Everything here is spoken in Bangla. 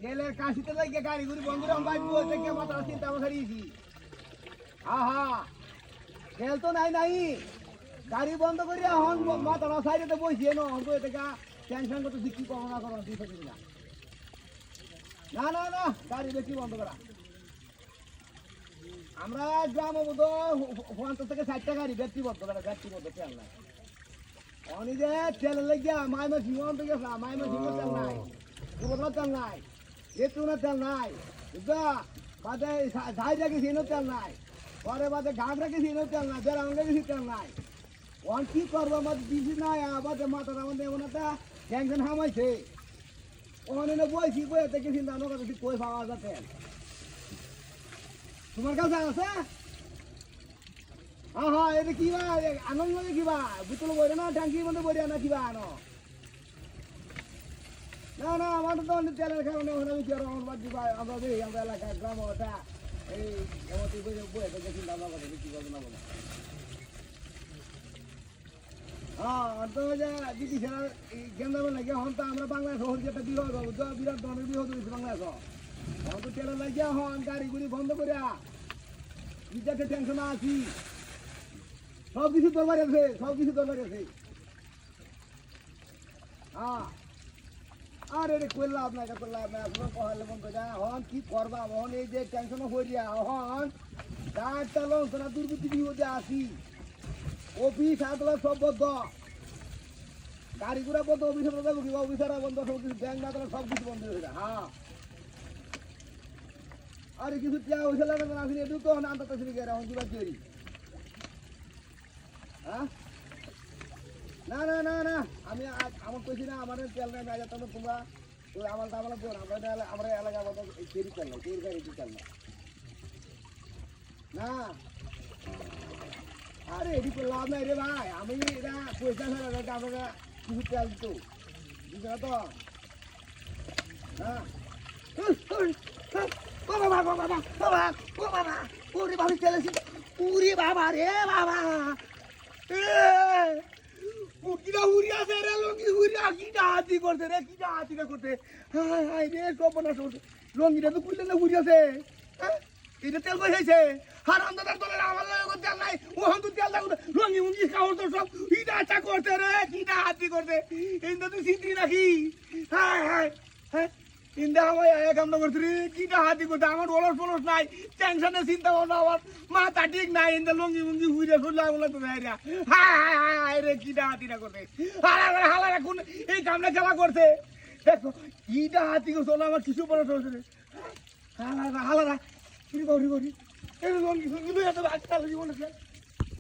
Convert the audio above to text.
গেলে কাশিতে লাগে গাড়ি ঘুরি বন্ধ রে ভাই বলতে কে মাথা চিন্তা করিয়েছি হ্যাঁ খেল তো নাই গাড়ি বন্ধ করি এখন মাথা সাইডে বসিয়ে না হন বই থেকে টেনশন করতে কি করো না করো ঠিক আছে না গাড়ি বেশি বন্ধ করা আমরা গ্রাম বোধ 50 থেকে 60 গাড়ি ব্যক্তিগত তেল নাই অনি যে তেল লেগিয়া মাইমা সিংহ থেকে মাইমা সিংহ তেল নাই পুরো তেল নাই এটুনা তেল নাই বুঝা বাদে ঝাই রাখি সিনো তেল নাই পরে বাদে ঘাট রাখি সিনো তেল নাই বেড়াম রাখি তেল নাই অন কি করবো আমার দিদি নাই আবার মাথার আমাদের এমন একটা টেনশন হামাইছে ওখানে বইছি বইতে থেকে চিন্তা না করছি কই পাওয়া যায় তেল তোমার কাছে আছে হ্যাঁ এটা কিবা আনন্দ লাগে কিবা বুতল বইরে না ট্যাঙ্কির মধ্যে বইরে না কিবা আনো না আমার তো তেলের কারণে আমি কি আমার বাদ দিবা আমরা দেখি আমরা এলাকায় গ্রাম ওটা এই এমতি বইয়ে থেকে চিন্তা না করছি কি করবো না বলো হ্যাঁ তো দিদি সেরা কেন্দ্র লাগে হন তো আমরা বাংলাদেশ শহর যেটা বিরোধ বিরাট ধরনের বিরোধ হয়েছে বাংলাদেশ এখন তো তেলের লাগিয়া হন গাড়ি গুড়ি বন্ধ করিয়া বিদ্যাতে টেনশন আছি সব কিছু দরবার আছে হ্যাঁ আর এটা করলাম না এটা করলাম না আপনার পড়ালে বন্ধ যা হন কি করবা হন এই যে টেনশন হইয়া হন গাড়িটা লঞ্চনা দুর্বৃত্তি বিপদে আসি অফিস আদালত সব বন্ধ গাড়ি ঘোড়া বন্ধ অফিসে বন্ধ অফিসাররা বন্ধ সব কিছু ব্যাংক আদালত সব কিছু বন্ধ হয়ে যায় হ্যাঁ আরে কিছু টিয়া হয়েছে না আসলে একটু তো না আনতে শুরু করে এখন দিবা তৈরি হ্যাঁ না আমি আমার কইছি না আমার তেল নাই না যেতাম তোমরা ওই আমার বোন আমরা এলাকা মতো তৈরি তেল নাই তৈরি গাড়ি তেল না আরে এটি তো লাভ নাই রে ভাই আমি এটা পয়সা ছাড়া আপনারা কিছু তেল দিত বুঝলে তো হ্যাঁ ওরে বাবা চলেছি উরে বাবা রে বাবা কিটা উড়ি আছে রে লঙ্গি উড়ি কিটা হাতি করতে রে কিটা হাতি করতে হাই রে সপনা করতে লঙ্গিটা তো খুললে না উড়ি আছে হ্যাঁ এটা তেল বসেছে হারাম দাদার তোলে আমার লাগে তেল নাই ও হন তো তেল লাগবে লঙ্গি মুঙ্গি খাওয়ার তো সব কিটা আচ্ছা করতে রে কিটা হাতি করতে এইটা তুই সিদ্ধি রাখি হ্যাঁ ইন্দা আমার এক আমরা করছি রে কিটা হাতি করতে আমার অলস নাই টেনশনে চিন্তা ভাবনা আমার মাথা ঠিক নাই ইন্দা লঙ্গি মুঙ্গি হুইরে ফুল লাগলো তো ভাইরা হায় রে কিটা হাতিটা করতে হালারা কোন এই কামটা খেলা করছে দেখো কিটা হাতি করছে আমার কিছু পরে চলছে রে হালারা কি করি এই লঙ্গি এত বাচ্চা জীবনে